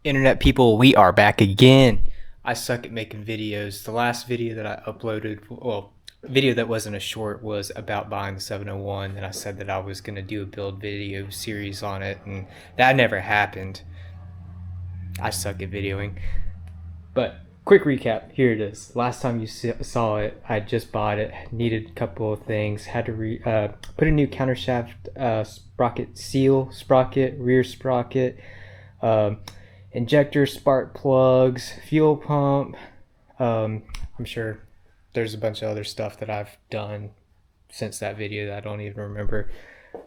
Internet people, we are back again. I suck at making videos. The last video that I uploaded, well, video that wasn't a short, was about buying the 701, and I said that I was going to do a build video series on it, and that never happened. I suck at videoing. But quick recap, here it is. Last time you saw it, I just bought it, needed a couple of things, had to put a new countershaft sprocket seal, rear sprocket, injector, spark plugs, fuel pump. I'm sure there's a bunch of other stuff that I've done since that video that I don't even remember,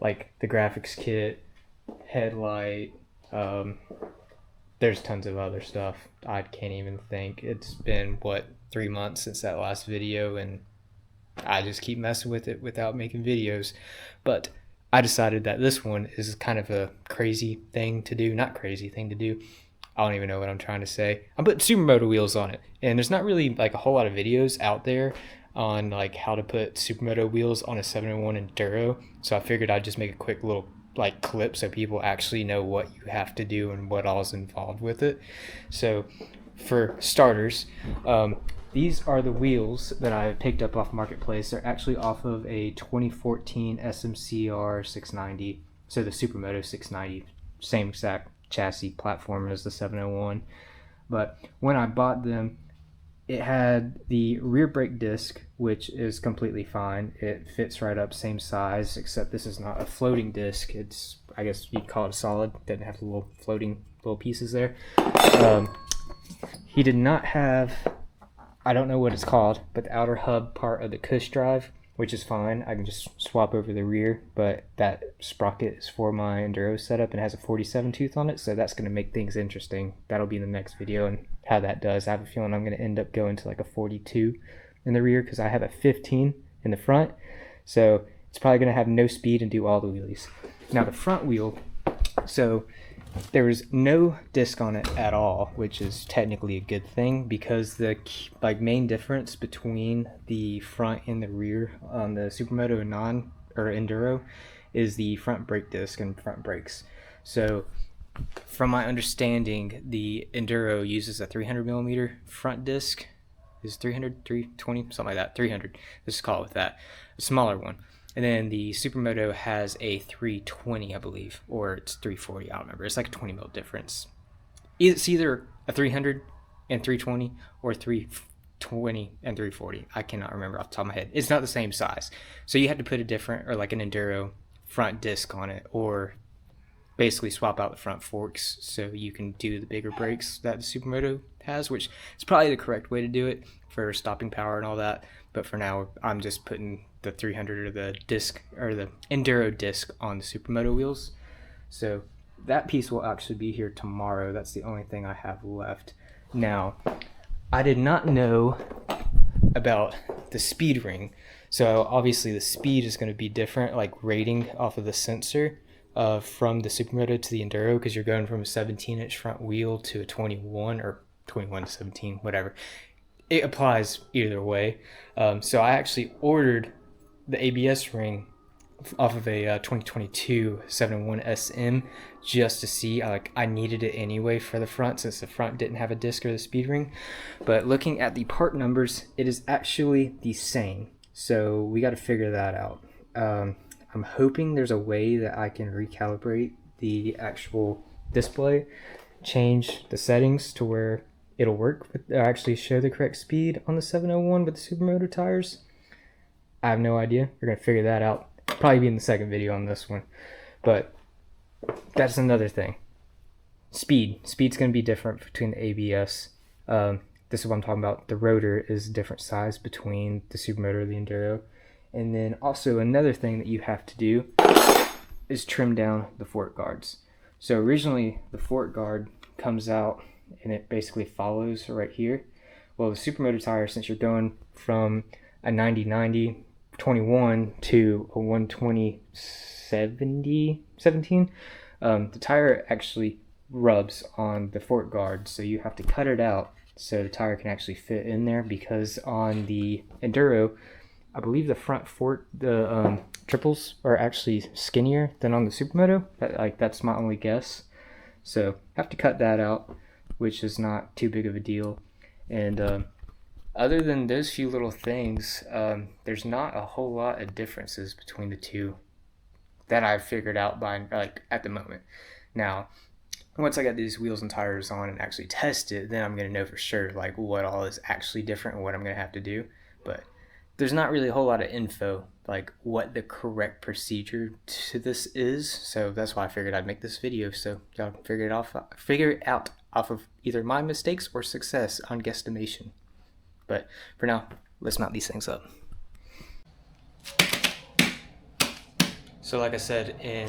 like the graphics kit, headlight. There's tons of other stuff I can't even think. It's been 3 months since that last video, and I just keep messing with it without making videos. But I decided that this one is kind of a crazy thing to do. Not crazy thing to do, I don't even know what I'm trying to say. I'm putting Supermoto wheels on it, and there's not really like a whole lot of videos out there on like how to put Supermoto wheels on a 701 Enduro, so I figured I'd just make a quick little like clip so people actually know what you have to do and what all is involved with it. So for starters, these are the wheels that I picked up off Marketplace. They're actually off of a 2014 SMCR 690, so the Supermoto 690, same exact chassis platform as the 701. But when I bought them, it had the rear brake disc, which is completely fine. It fits right up, same size, except this is not a floating disc. It's, I guess you'd call it a solid. Doesn't have the little floating little pieces there. He did not have, I don't know what it's called, but the outer hub part of the cush drive, which is fine. I can just swap over the rear, but that sprocket is for my Enduro setup and has a 47 tooth on it, so that's going to make things interesting. That'll be in the next video and how that does. I have a feeling I'm going to end up going to like a 42 in the rear because I have a 15 in the front, so it's probably going to have no speed and do all the wheelies. Now the front wheel, so there was no disc on it at all, which is technically a good thing because the main difference between the front and the rear on the Supermoto Enduro is the front brake disc and front brakes. So from my understanding, the Enduro uses a 300 millimeter front disc. Is 300, 320, something like that, 300. Let's just call it with that, a smaller one. And then the Supermoto has a 320, I believe, or it's 340, I don't remember. It's like a 20 mil difference. It's either a 300 and 320 or 320 and 340. I cannot remember off the top of my head. It's not the same size. So you had to put a different, or like an Enduro front disc on it, or basically swap out the front forks so you can do the bigger brakes that the Supermoto has, which is probably the correct way to do it for stopping power and all that. But for now, I'm just putting the 300 or the disc or the Enduro disc on the Supermoto wheels. So that piece will actually be here tomorrow. That's the only thing I have left. Now, I did not know about the speed ring. So obviously the speed is going to be different, like rating off of the sensor from the Supermoto to the Enduro, because you're going from a 17-inch front wheel to a 21 or 21 to 17, whatever. It applies either way. So I actually ordered the ABS ring off of a 2022 701 SM just to see. I needed it anyway for the front since the front didn't have a disc or the speed ring. But looking at the part numbers, it is actually the same. So we got to figure that out. I'm hoping there's a way that I can recalibrate the actual display, change the settings to where it'll work, actually show the correct speed on the 701 with the Supermoto tires. I have no idea. We're going to figure that out. Probably be in the second video on this one. But that's another thing. Speed's going to be different between the ABS. This is what I'm talking about. The rotor is a different size between the Supermoto and the Enduro. And then also another thing that you have to do is trim down the fork guards. So originally the fork guard comes out and it basically follows right here. Well, the Supermoto tire, since you're going from a 90-90 21 to a 120 70 17, the tire actually rubs on the fork guard, so you have to cut it out so the tire can actually fit in there, because on the Enduro, I believe the front fork, the triples are actually skinnier than on the Supermoto. That's my only guess. So have to cut that out. which is not too big of a deal. And other than those few little things, there's not a whole lot of differences between the two that I've figured out by like at the moment. Now, once I got these wheels and tires on and actually test it, then I'm gonna know for sure like what all is actually different and what I'm gonna have to do. But there's not really a whole lot of info like what the correct procedure to this is, so that's why I figured I'd make this video so y'all can figure it out off of either my mistakes or success on guesstimation. But for now, let's mount these things up. So like I said in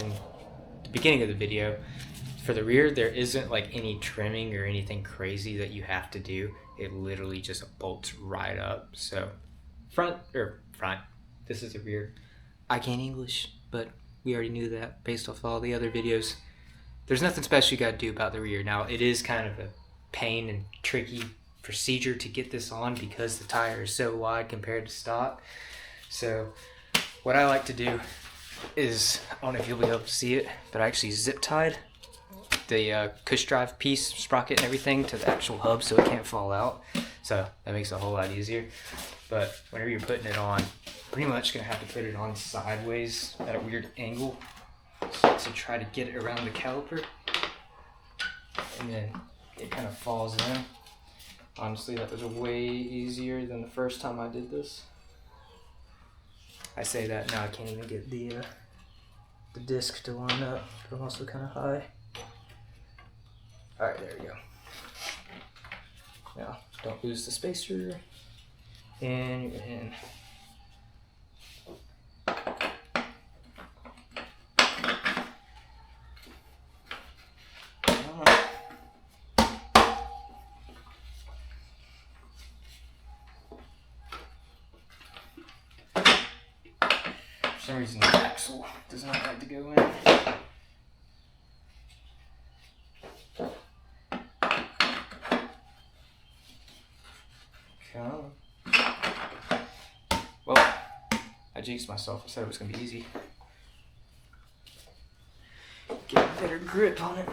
the beginning of the video, for the rear there isn't like any trimming or anything crazy that you have to do. It literally just bolts right up. So front, this is the rear. I can't English, but we already knew that based off all the other videos. There's nothing special you gotta do about the rear. Now it is kind of a pain and tricky procedure to get this on because the tire is so wide compared to stock. So what I like to do is, I don't know if you'll be able to see it, but I actually zip tied the cush drive piece, sprocket and everything to the actual hub so it can't fall out. So that makes it a whole lot easier. But whenever you're putting it on, pretty much gonna have to put it on sideways at a weird angle to try to get it around the caliper, and then it kind of falls in. Honestly, that was way easier than the first time I did this. I say that now I can't even get the disc to line up, but I'm also kind of high. Alright, there we go. Now, don't lose the spacer, and you're in. For some reason the axle does not like to go in. Well, I jinxed myself. I said it was going to be easy. Get a better grip on it.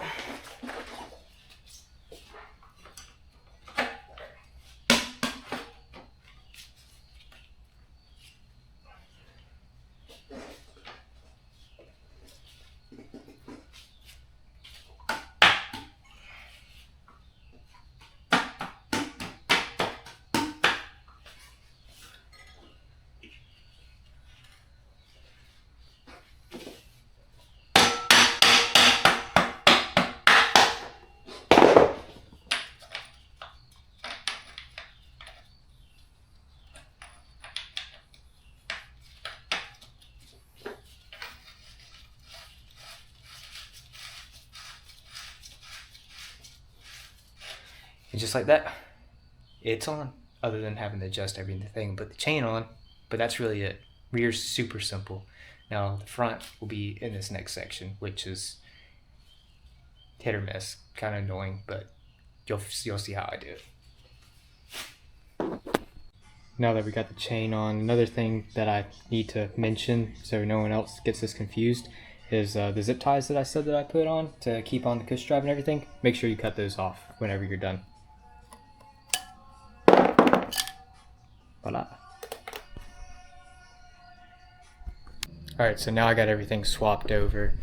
And just like that, it's on, other than having to adjust everything but the chain on, but that's really it. Rear's super simple. Now the front will be in this next section, which is hit or miss, kind of annoying, but you'll see how I do it. Now that we got the chain on, another thing that I need to mention so no one else gets this confused is the zip ties that I said that I put on to keep on the cush drive and everything. Make sure you cut those off whenever you're done. Voila. Alright, so now I got everything swapped over.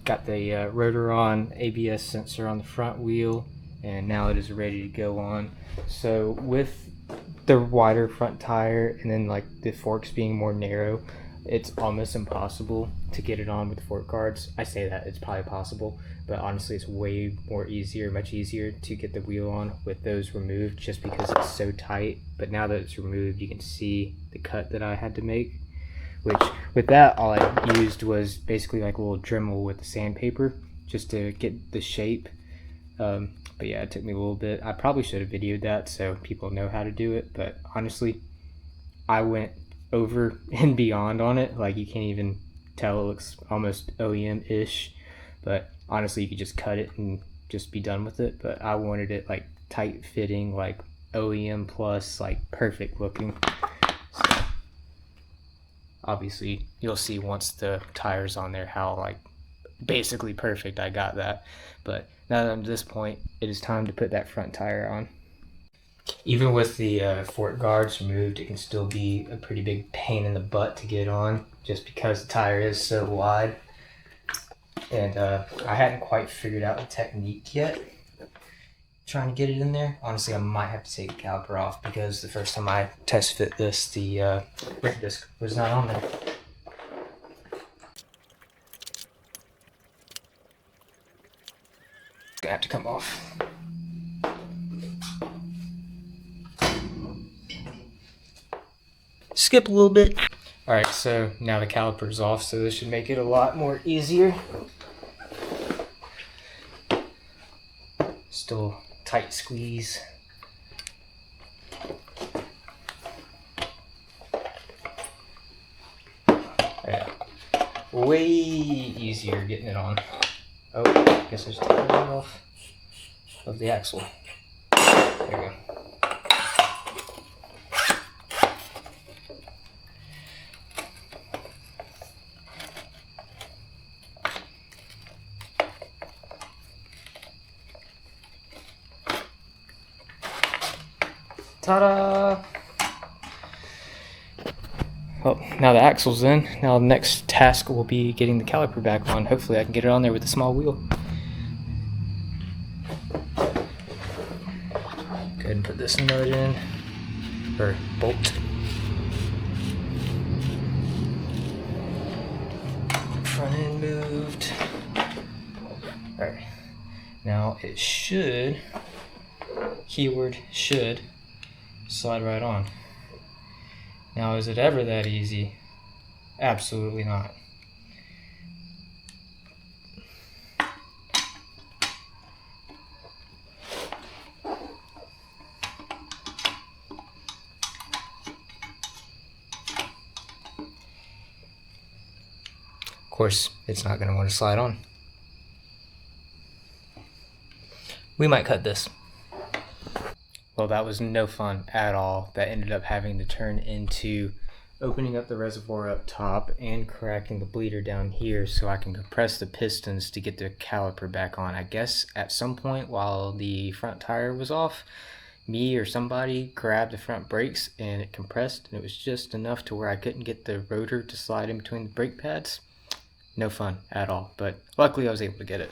Got the rotor on, ABS sensor on the front wheel, and now it is ready to go on. So with the wider front tire and then like the forks being more narrow, it's almost impossible to get it on with fork guards. I say that it's probably possible, but honestly it's way much easier to get the wheel on with those removed just because it's so tight. But now that it's removed, you can see the cut that I had to make, which with that all I used was basically like a little Dremel with the sandpaper just to get the shape. But yeah, it took me a little bit. I probably should have videoed that so people know how to do it, but honestly I went over and beyond on it. Like you can't even tell, it looks almost OEM-ish, but honestly you could just cut it and just be done with it. But I wanted it like tight fitting, like OEM plus, like perfect looking. So obviously you'll see once the tire's on there how like basically perfect. I got that. But now that I'm at this point, it is time to put that front tire on. Even with the fork guards removed, it can still be a pretty big pain in the butt to get on, just because the tire is so wide. And I hadn't quite figured out the technique yet, trying to get it in there. Honestly, I might have to take the caliper off, because the first time I test fit this, the brake disc was not on there. It's gonna have to come off. Skip a little bit. Alright, so now the caliper's off, so this should make it a lot more easier. Still tight squeeze. Yeah. Way easier getting it on. Oh, I guess I just took it off of the axle. There we go. Ta-da! Well, now the axle's in. Now the next task will be getting the caliper back on. Hopefully I can get it on there with a small wheel. Go ahead and put this nut in, or bolt. Front end moved. Alright, now it should, keyword should, slide right on. Now, is it ever that easy? Absolutely not. Of course, it's not going to want to slide on. We might cut this. Well, that was no fun at all. That ended up having to turn into opening up the reservoir up top and cracking the bleeder down here so I can compress the pistons to get the caliper back on. I guess at some point while the front tire was off, me or somebody grabbed the front brakes and it compressed, and it was just enough to where I couldn't get the rotor to slide in between the brake pads. No fun at all, but luckily I was able to get it.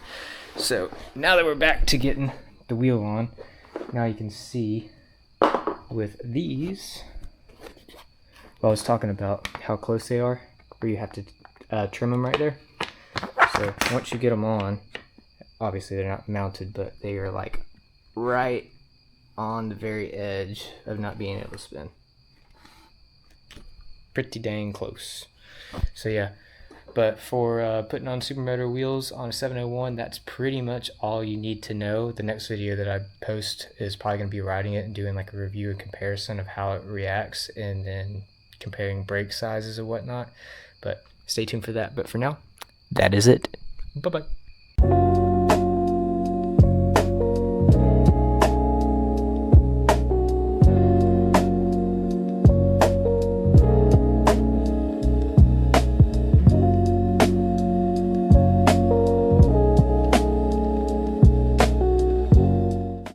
So now that we're back to getting the wheel on, now you can see with these, well, I was talking about how close they are, where you have to trim them right there. So once you get them on, obviously they're not mounted, but they are like right on the very edge of not being able to spin. Pretty dang close. So yeah. But for putting on Supermoto wheels on a 701, that's pretty much all you need to know. The next video that I post is probably going to be riding it and doing like a review and comparison of how it reacts, and then comparing brake sizes and whatnot. But stay tuned for that. But for now, that is it. Bye-bye.